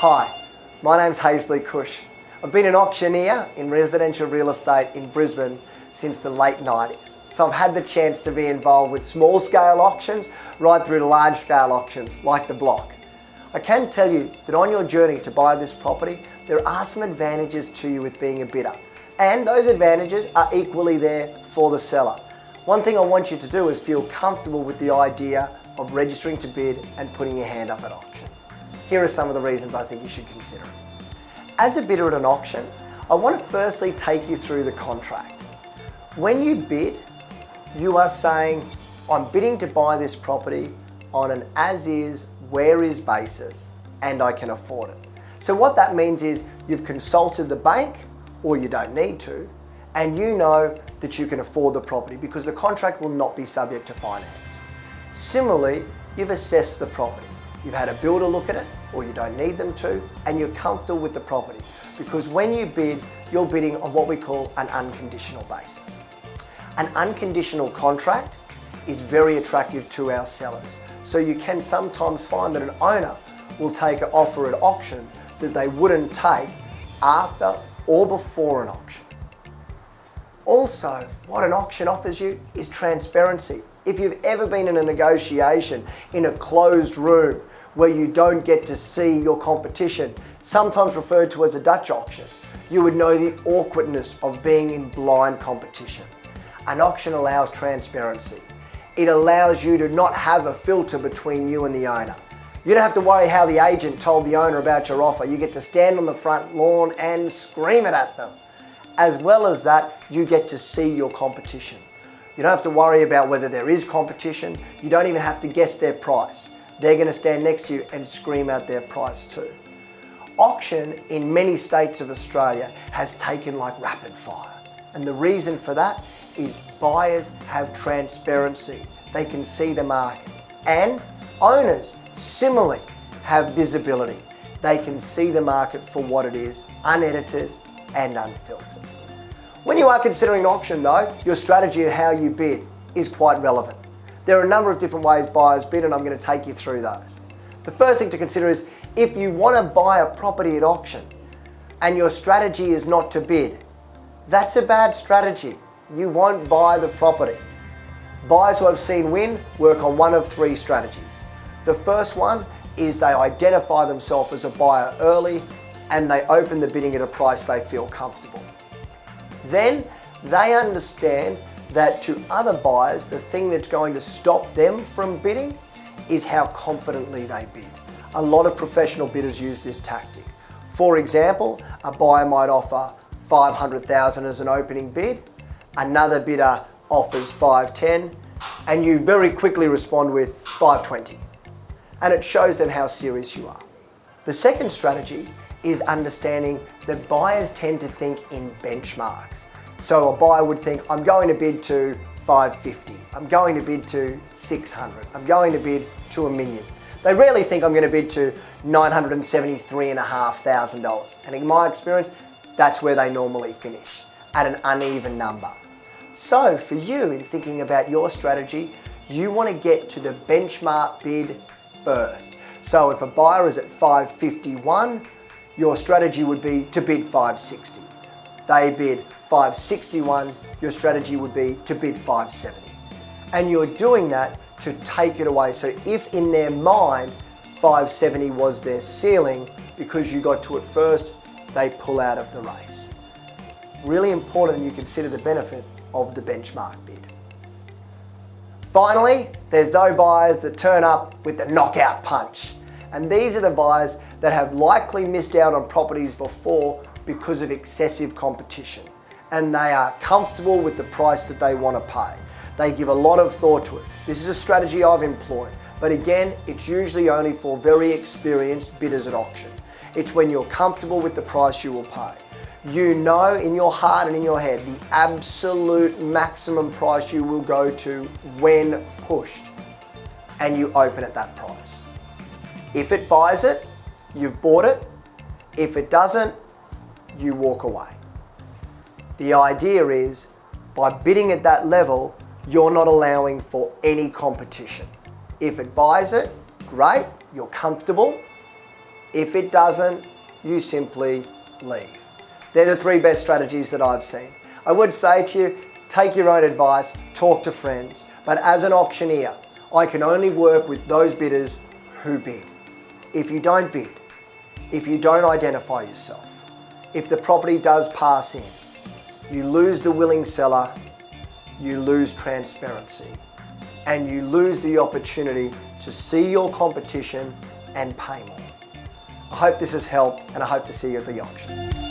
Hi, my name's Hazley Cush. I've been an auctioneer in residential real estate in Brisbane since the late 90s. So I've had the chance to be involved with small scale auctions right through to large scale auctions like the block. I can tell you that on your journey to buy this property, there are some advantages to you with being a bidder. And those advantages are equally there for the seller. One thing I want you to do is feel comfortable with the idea of registering to bid and putting your hand up at auction. Here are some of the reasons I think you should consider it. As a bidder at an auction, I want to firstly take you through the contract. When you bid, you are saying, I'm bidding to buy this property on an as-is, where-is basis, and I can afford it. So what that means is you've consulted the bank, or you don't need to, and you know that you can afford the property because the contract will not be subject to finance. Similarly, you've assessed the property. You've had a builder look at it, or you don't need them to, and you're comfortable with the property because when you bid, you're bidding on what we call an unconditional basis. An unconditional contract is very attractive to our sellers. So you can sometimes find that an owner will take an offer at auction that they wouldn't take after or before an auction. Also, what an auction offers you is transparency. If you've ever been in a negotiation in a closed room where you don't get to see your competition, sometimes referred to as a Dutch auction, you would know the awkwardness of being in blind competition. An auction allows transparency. It allows you to not have a filter between you and the owner. You don't have to worry how the agent told the owner about your offer. You get to stand on the front lawn and scream it at them. As well as that, you get to see your competition. You don't have to worry about whether there is competition. You don't even have to guess their price. They're going to stand next to you and scream out their price too. Auction in many states of Australia has taken like rapid fire. And the reason for that is buyers have transparency. They can see the market. And owners similarly have visibility. They can see the market for what it is, unedited and unfiltered. When you are considering an auction though, your strategy and how you bid is quite relevant. There are a number of different ways buyers bid and I'm going to take you through those. The first thing to consider is if you want to buy a property at auction and your strategy is not to bid, that's a bad strategy. You won't buy the property. Buyers who I've seen win work on one of three strategies. The first one is they identify themselves as a buyer early and they open the bidding at a price they feel comfortable. Then they understand that to other buyers, the thing that's going to stop them from bidding is how confidently they bid. A lot of professional bidders use this tactic. For example, a buyer might offer $500,000 as an opening bid, another bidder offers $510,000, and you very quickly respond with $520,000. And it shows them how serious you are. The second strategy is understanding that buyers tend to think in benchmarks. So a buyer would think, I'm going to bid to $550,000, I'm going to bid to $600,000, I'm going to bid to $1 million. They rarely think I'm going to bid to $973,500. And in my experience, that's where they normally finish, at an uneven number. So for you, in thinking about your strategy, you want to get to the benchmark bid first. So if a buyer is at $551,000, your strategy would be to bid $560,000. They bid $561,000, your strategy would be to bid $570,000. And you're doing that to take it away. So if in their mind, $570,000 was their ceiling, because you got to it first, they pull out of the race. Really important that you consider the benefit of the benchmark bid. Finally, there's those buyers that turn up with the knockout punch. And these are the buyers that have likely missed out on properties before because of excessive competition. And they are comfortable with the price that they want to pay. They give a lot of thought to it. This is a strategy I've employed. But again, it's usually only for very experienced bidders at auction. It's when you're comfortable with the price you will pay. You know in your heart and in your head the absolute maximum price you will go to when pushed, and you open at that price. If it buys it, you've bought it. If it doesn't, you walk away. The idea is, by bidding at that level, you're not allowing for any competition. If it buys it, great, you're comfortable. If it doesn't, you simply leave. They're the three best strategies that I've seen. I would say to you, take your own advice, talk to friends, but as an auctioneer, I can only work with those bidders who bid. If you don't bid, if you don't identify yourself, if the property does pass in, you lose the willing seller, you lose transparency, and you lose the opportunity to see your competition and pay more. I hope this has helped, and I hope to see you at the auction.